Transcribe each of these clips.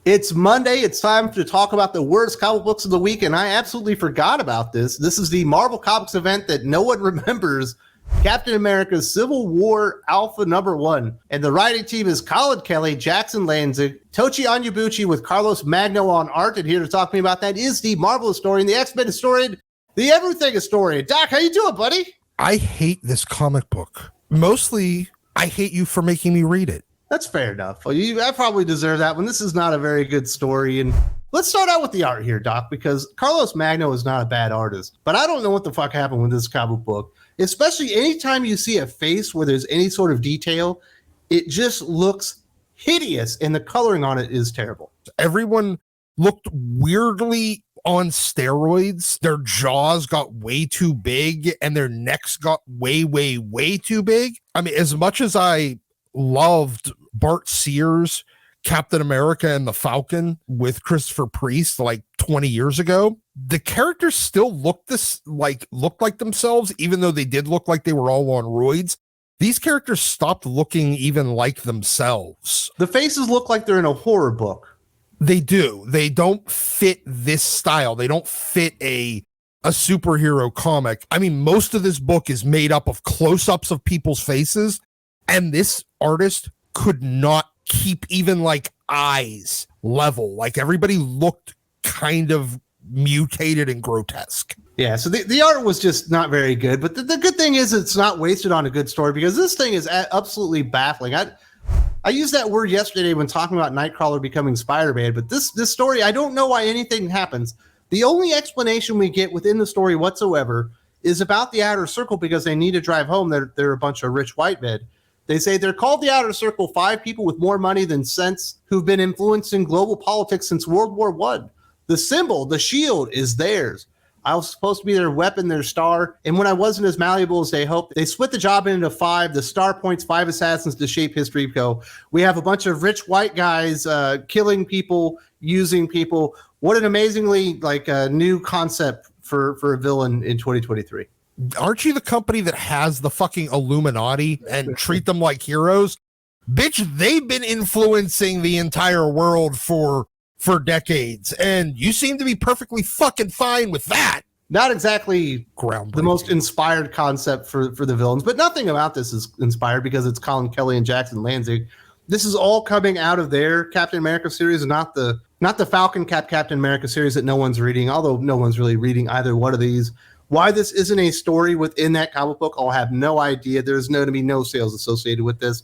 It's Monday. It's time to talk about the worst comic books of the week, and I absolutely forgot about this. This is the Marvel Comics event that no one remembers. Captain America's Civil War Alpha #1. And the writing team is Colin Kelly, Jackson Lanzig, Tochi Onyebuchi with Carlos Magno on art. And here to talk to me about that is the Marvel historian, the X-Men historian, the everything historian. Doc, how you doing, buddy? I hate this comic book. Mostly, I hate you for making me read it. That's fair enough. Well, I probably deserve that one. This is not a very good story. And let's start out with the art here, Doc, because Carlos Magno is not a bad artist. But I don't know what the fuck happened with this comic book. Especially anytime you see a face where there's any sort of detail, it just looks hideous. And the coloring on it is terrible. Everyone looked weirdly on steroids. Their jaws got way too big and their necks got way, way, way too big. I mean, as much as I loved Bart Sears' Captain America and the Falcon with Christopher Priest like 20 years ago, the characters still looked like themselves, even though they did look like they were all on roids. These characters stopped looking even like themselves. The faces look like they're in a horror book. They do. They don't fit this style. They don't fit a superhero comic. I mean, most of this book is made up of close-ups of people's faces, and this artist could not keep even like eyes level. Like everybody looked kind of mutated and grotesque. Yeah, so the art was just not very good, but the good thing is it's not wasted on a good story, because this thing is absolutely baffling. I used that word yesterday when talking about Nightcrawler becoming Spider-Man, but this story, I don't know why anything happens. The only explanation we get within the story whatsoever is about the Outer Circle, because they need to drive home. They're a bunch of rich white men. They say they're called the Outer Circle, 5 people with more money than sense who've been influencing global politics since World War I. The symbol, the shield, is theirs. I was supposed to be their weapon, their star, and when I wasn't as malleable as they hoped, they split the job into 5. The star points 5 assassins to shape history. We have a bunch of rich white guys killing people, using people. What an amazingly new concept for a villain in 2023. Aren't you the company that has the fucking Illuminati and treat them like heroes? Bitch, they've been influencing the entire world for decades, and you seem to be perfectly fucking fine with that. Not exactly the most inspired concept for the villains, but nothing about this is inspired because it's Colin Kelly and Jackson Lanzig. This is all coming out of their Captain America series, not the Falcon Captain America series that no one's reading, although no one's really reading either one of these. Why this isn't a story within that comic book, I'll have no idea. There's going to be no sales associated with this.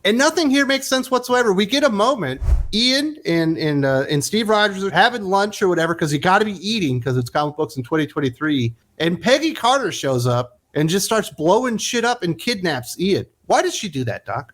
And nothing here makes sense whatsoever. We get a moment. Ian and Steve Rogers are having lunch or whatever, because you got to be eating because it's comic books in 2023. And Peggy Carter shows up and just starts blowing shit up and kidnaps Ian. Why does she do that, Doc?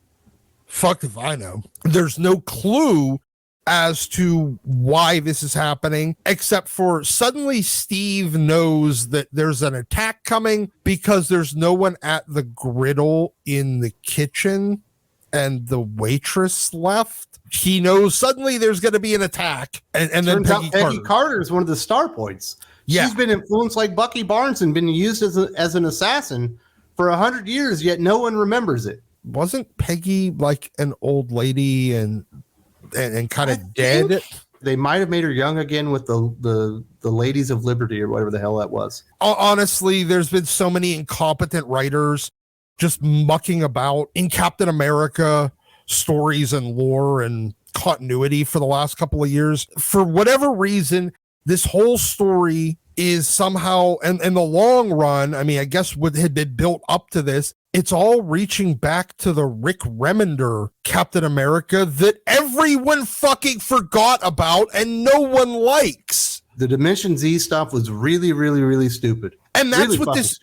Fuck if I know. There's no clue as to why this is happening, except for suddenly Steve knows that there's an attack coming because there's no one at the griddle in the kitchen and the waitress left. He knows suddenly there's going to be an attack. And then Peggy Carter is one of the star points. Yeah. She's been influenced like Bucky Barnes and been used as an assassin for 100 years, yet no one remembers it. Wasn't Peggy like an old lady and kind of dead? They might have made her young again with the Ladies of Liberty or whatever the hell that was. Honestly, there's been so many incompetent writers just mucking about in Captain America stories and lore and continuity for the last couple of years. For whatever reason, this whole story is somehow, and in the long run, I mean, I guess what had been built up to this, it's all reaching back to the Rick Remender Captain America that everyone fucking forgot about and no one likes. The Dimension Z stuff was really, really, really stupid. And that's really what this,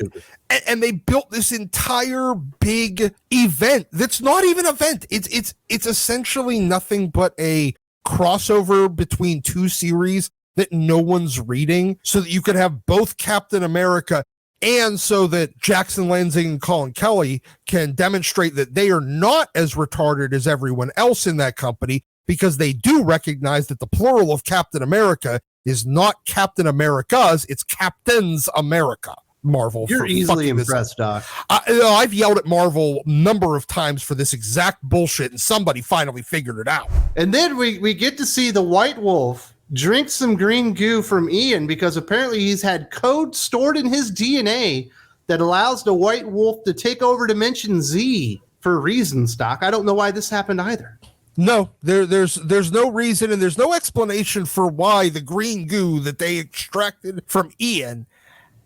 and they built this entire big event that's not even an event. It's essentially nothing but a crossover between 2 series that no one's reading, so that you could have both Captain America, and so that Jackson Lanzig and Colin Kelly can demonstrate that they are not as retarded as everyone else in that company, because they do recognize that the plural of Captain America is not Captain America's, it's Captain's America. Marvel. You're for easily fucking this up. impressed, Doc. I've yelled at Marvel a number of times for this exact bullshit, and somebody finally figured it out. And then we get to see the White Wolf drink some green goo from Ian because apparently he's had code stored in his DNA that allows the White Wolf to take over Dimension Z for reasons, Doc. I don't know why this happened either. No, there's no reason and there's no explanation for why the green goo that they extracted from Ian.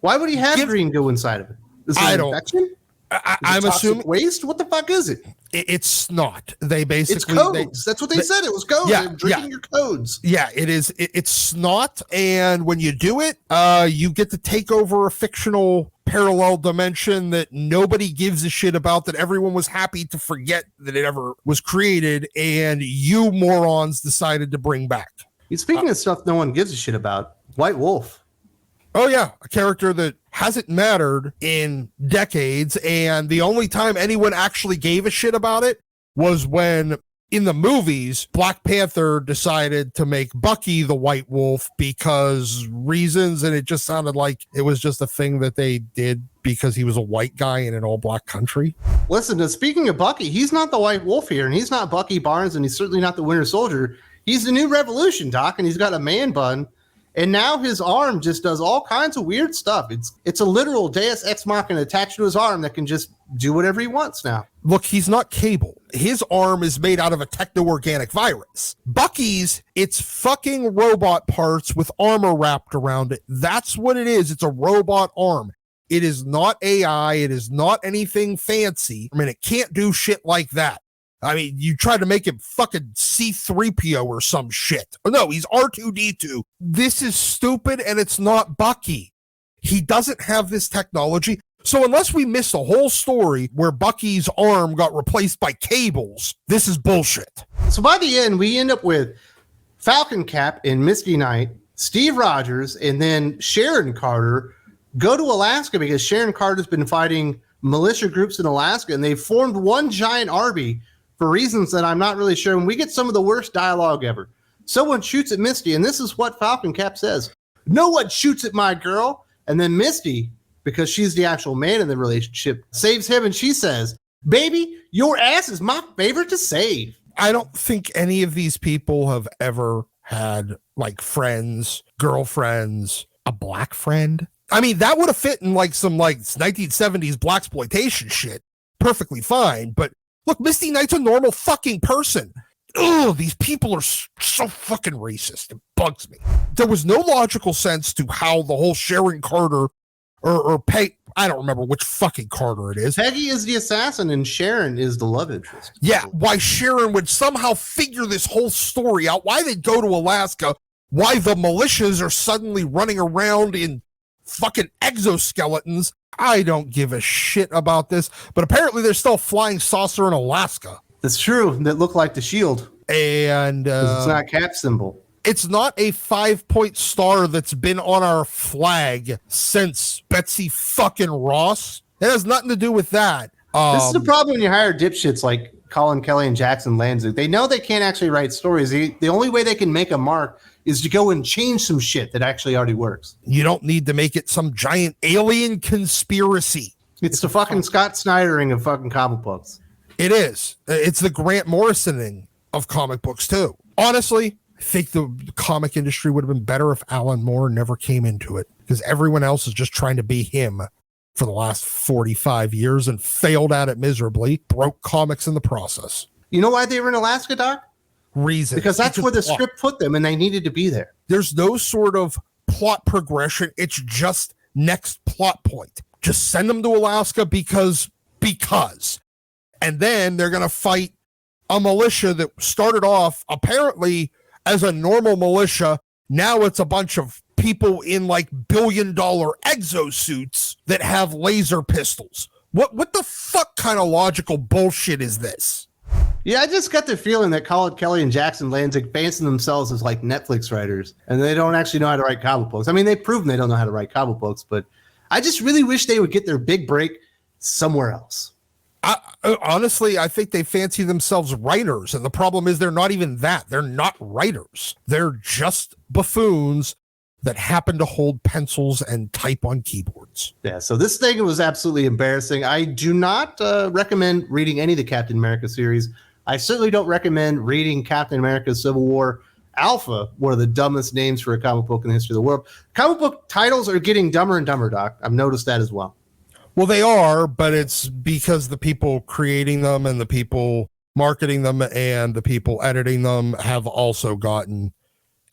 Why would he have green goo inside of it? Is it an infection? I'm assuming waste. What the fuck is it? It's snot. They basically it's codes. That's what they said. It was codes. Yeah, They're drinking your codes. Yeah, it is. It's snot, and when you do it, you get to take over a fictional parallel dimension that nobody gives a shit about, that everyone was happy to forget that it ever was created, and you morons decided to bring back. Speaking of stuff no one gives a shit about, White Wolf. Oh yeah, a character that hasn't mattered in decades, and the only time anyone actually gave a shit about it was when, in the movies, Black Panther decided to make Bucky the White Wolf because reasons, and it just sounded like it was just a thing that they did because he was a white guy in an all-black country. Listen, speaking of Bucky, he's not the White Wolf here, and he's not Bucky Barnes, and he's certainly not the Winter Soldier. He's the New Revolution, Doc, and he's got a man bun. And now his arm just does all kinds of weird stuff. It's a literal Deus Ex Machina attached to his arm that can just do whatever he wants now. Look, he's not Cable. His arm is made out of a techno-organic virus. Bucky's, it's fucking robot parts with armor wrapped around it. That's what it is. It's a robot arm. It is not AI. It is not anything fancy. I mean, it can't do shit like that. I mean, you try to make him fucking C-3PO or some shit. Oh, no, he's R2-D2. This is stupid, and it's not Bucky. He doesn't have this technology. So unless we miss the whole story where Bucky's arm got replaced by Cable's, this is bullshit. So by the end, we end up with Falcon Cap and Misty Night, Steve Rogers, and then Sharon Carter go to Alaska because Sharon Carter's been fighting militia groups in Alaska, and they've formed one giant army for reasons that I'm not really sure. And we get some of the worst dialogue ever. Someone shoots at Misty, and this is what Falcon Cap says. No one shoots at my girl. And then Misty, because she's the actual man in the relationship, saves him, and she says, baby, your ass is my favorite to save. I don't think any of these people have ever had, like, friends, girlfriends, a black friend. I mean, that would have fit in, like, some, like, 1970s blaxploitation shit. Perfectly fine, but look, Misty Knight's a normal fucking person. Ugh, these people are so fucking racist. It bugs me. There was no logical sense to how the whole Sharon Carter or Peggy, I don't remember which fucking Carter it is. Peggy is the assassin and Sharon is the love interest. Yeah, why Sharon would somehow figure this whole story out, why they go to Alaska, why the militias are suddenly running around in fucking exoskeletons. I don't give a shit about this, but apparently there's still a flying saucer in Alaska. That's true. That look like the shield. And it's not a cap symbol. It's not a 5-point star that's been on our flag since Betsy fucking Ross. It has nothing to do with that. This is the problem when you hire dipshits like Colin Kelly and Jackson Lanzig. They know they can't actually write stories. The only way they can make a mark is to go and change some shit that actually already works. You don't need to make it some giant alien conspiracy. It's the fucking Scott Snydering of fucking comic books. It is. It's the Grant Morrisoning of comic books, too. Honestly, I think the comic industry would have been better if Alan Moore never came into it, because everyone else is just trying to be him for the last 45 years and failed at it miserably, broke comics in the process. You know why they were in Alaska, Doc? Reason. Because that's where the script put them, and they needed to be there. There's no sort of plot progression. It's just next plot point. Just send them to Alaska because. And then they're going to fight a militia that started off apparently as a normal militia. Now it's a bunch of people in like billion-dollar exosuits that have laser pistols. What the fuck kind of logical bullshit is this? Yeah, I just got the feeling that Colin Kelly and Jackson Lanzig fancy themselves as like Netflix writers, and they don't actually know how to write comic books. I mean, they've proven they don't know how to write comic books, but I just really wish they would get their big break somewhere else. Honestly, I think they fancy themselves writers, and the problem is they're not even that. They're not writers. They're just buffoons that happen to hold pencils and type on keyboards. Yeah, so this thing was absolutely embarrassing. I do not recommend reading any of the Captain America series. I certainly don't recommend reading Captain America Civil War Alpha, one of the dumbest names for a comic book in the history of the world. Comic book titles are getting dumber and dumber, Doc. I've noticed that as well. Well, they are, but it's because the people creating them and the people marketing them and the people editing them have also gotten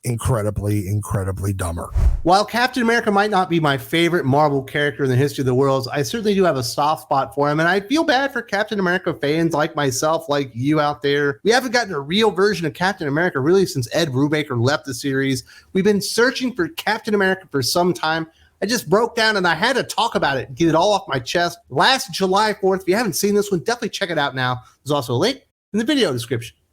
incredibly dumber. While Captain America might not be my favorite Marvel character in the history of the world, I certainly do have a soft spot for him, and I feel bad for Captain America fans like myself, like you out there. We haven't gotten a real version of Captain America really since Ed Brubaker left the series. We've been searching for Captain America for some time. I just broke down and I had to talk about it and get it all off my chest. Last July 4th, if you haven't seen this one, definitely check it out now. There's also a link in the video description.